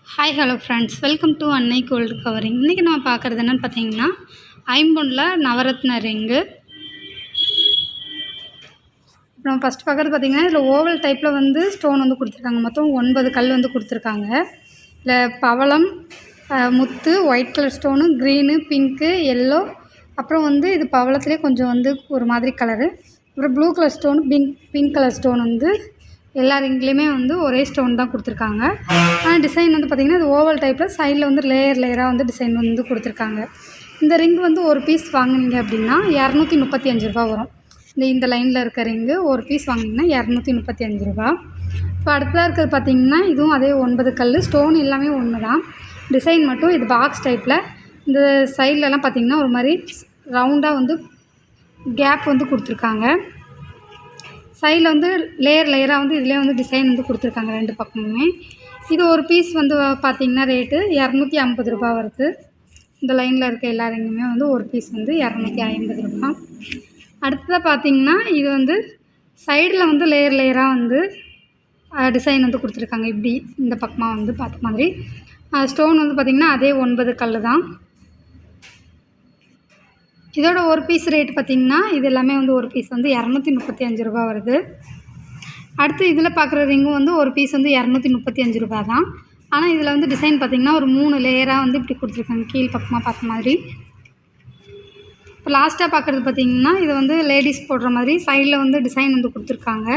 Hi hello friends, welcome to அன்னை gold covering. இன்றைக்கி நம்ம பார்க்குறது என்னென்னு பார்த்தீங்கன்னா, ஐம்பொனில் நவரத்ன ரிங்கு. இப்போ நம்ம ஃபஸ்ட்டு பார்க்குறது பார்த்திங்கன்னா, இதில் ஓவல் டைப்பில் வந்து ஸ்டோன் வந்து கொடுத்துருக்காங்க. மொத்தம் 9 கல் வந்து கொடுத்துருக்காங்க. இதில் பவளம், முத்து, white colour stone, green, pink, yellow, அப்புறம் வந்து இது பவளத்துலேயே கொஞ்சம் வந்து ஒரு மாதிரி கலரு, அப்புறம் blue colour stone, pink colour stone வந்து எல்லா ரிங்லேயுமே வந்து ஒரே ஸ்டோன் தான் கொடுத்துருக்காங்க. ஆனால் டிசைன் வந்து பார்த்திங்கன்னா இது ஓவல் டைப்பில் சைடில் வந்து லேயராக வந்து டிசைன் வந்து கொடுத்துருக்காங்க. இந்த ரிங் வந்து ஒரு பீஸ் வாங்கினீங்க அப்படின்னா 235 ரூபா வரும். இந்த லைனில் இருக்க ரிங்கு ஒரு பீஸ் வாங்கினீங்கன்னா 235 ரூபா. இப்போ அடுத்ததாக இருக்கிறது பார்த்திங்கன்னா இதுவும் அதே 9 கல், ஸ்டோன் எல்லாமே ஒன்று தான், டிசைன் மட்டும் இது பாக்ஸ் டைப்பில். இந்த சைட்லலாம் பார்த்திங்கன்னா ஒரு மாதிரி ரவுண்டாக வந்து கேப் வந்து கொடுத்துருக்காங்க. சைடில் வந்து லேயராக வந்து இதிலே வந்து டிசைன் வந்து கொடுத்துருக்காங்க ரெண்டு பக்கமுமே. இது ஒரு பீஸ் வந்து பார்த்திங்கன்னா ரேட்டு 250 ரூபா வருது. இந்த லைனில் இருக்க எல்லா ரிங்குமே வந்து ஒரு பீஸ் வந்து 250 ரூபா. அடுத்ததாக பார்த்திங்கன்னா இது வந்து சைடில் வந்து லேயராக வந்து டிசைன் வந்து கொடுத்துருக்காங்க. இப்படி இந்த பக்கமாக வந்து பார்த்த மாதிரி ஸ்டோன் வந்து பார்த்திங்கன்னா அதே 9 கல் தான். இதோட ஒரு பீஸ் ரேட் பார்த்திங்கன்னா இது எல்லாமே வந்து ஒரு பீஸ் வந்து 235 ரூபா வருது. அடுத்து இதில் பார்க்குற ரிங்கும் வந்து ஒரு பீஸ் வந்து 235 ரூபா தான். ஆனால் இதில் வந்து டிசைன் பார்த்திங்கன்னா ஒரு 3 லேயராக வந்து இப்படி கொடுத்துருக்காங்க, கீழ் பக்கமாக பார்த்த மாதிரி. இப்போ லாஸ்ட்டாக பார்க்குறது பார்த்திங்கன்னா இது வந்து லேடிஸ் போடுற மாதிரி சைடில் வந்து டிசைன் வந்து கொடுத்துருக்காங்க.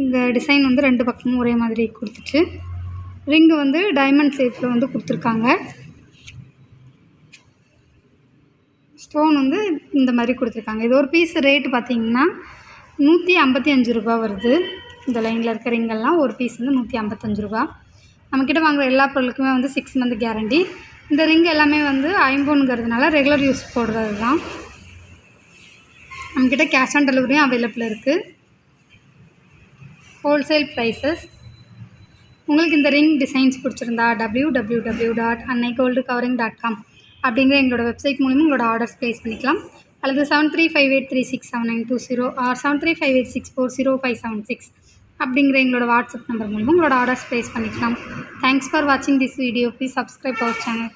இந்த டிசைன் வந்து ரெண்டு பக்கமும் ஒரே மாதிரி கொடுத்துட்டு ரிங்கு வந்து டைமண்ட் ஷேப்பில் வந்து கொடுத்துருக்காங்க. ஸ்டோன் வந்து இந்த மாதிரி கொடுத்துருக்காங்க. இது ஒரு பீஸ் ரேட்டு பார்த்திங்கன்னா 155 ரூபா வருது. இந்த லைனில் இருக்க ரிங்கெல்லாம் ஒரு பீஸ் வந்து 155 ரூபா. நம்மக்கிட்ட வாங்குகிற எல்லா பொருளுக்குமே வந்து 6 மந்த் கேரண்டி. இந்த ரிங் எல்லாமே வந்து ஐம்பொனுங்கிறதுனால ரெகுலர் யூஸ் போடுறது தான். நம்மக்கிட்ட கேஷ் ஆன் டெலிவரியும் அவைலபிள் இருக்குது. Wholesale prices. உங்களுக்கு இந்த ரிங் டிசைன்ஸ் பிடிச்சிருந்தா www.annaigoldcovering.com அப்படிங்கிற எங்களோட வெப்சைட் மூலிமா உங்களோட ஆர்டர்ஸ் ப்ளேஸ் பண்ணிக்கலாம். அல்லது 7358367920 ஆர் 7358640576 அப்படிங்கிற எங்களோட வாட்ஸ்அப் நம்பர் மூலிமா உங்களோட ஆர்டர்ஸ் ப்ளேஸ் பண்ணிக்கலாம். தேங்க்ஸ் ஃபார் வாட்சிங் this video. Please subscribe our channel.